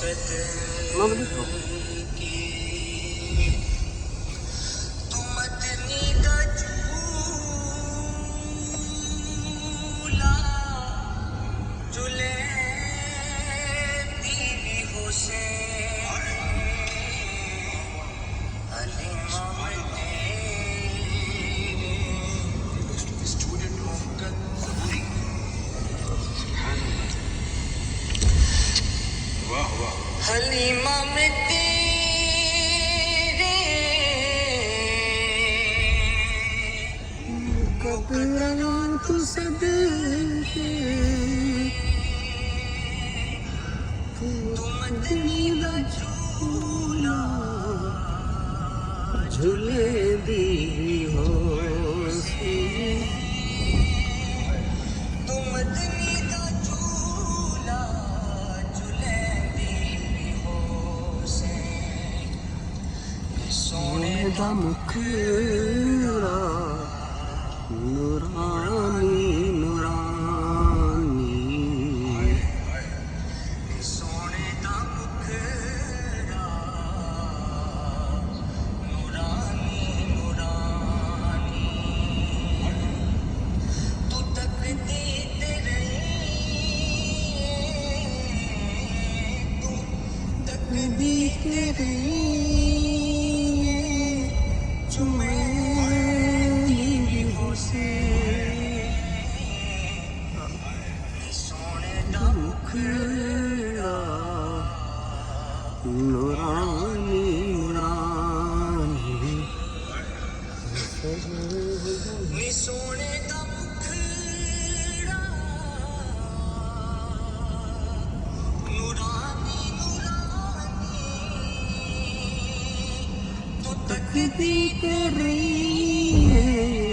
ਉਹਨਾਂ ਦੇ ਦੇਖੋ हलीमा में तेरे कबरा तू सदके तू मदनी दा झूला झूले दी हो सी तू मदनी दा झूला झूले सोने दा मुखड़ा नूरानी नूरानी सोने दा मुखड़ा नूरानी नूरानी तू तकदी ते रही तू तकदी ते रही नूरानी नूरानी नी सोने दा मुखड़ा नूरानी नूरानी तू तकदी कर रही है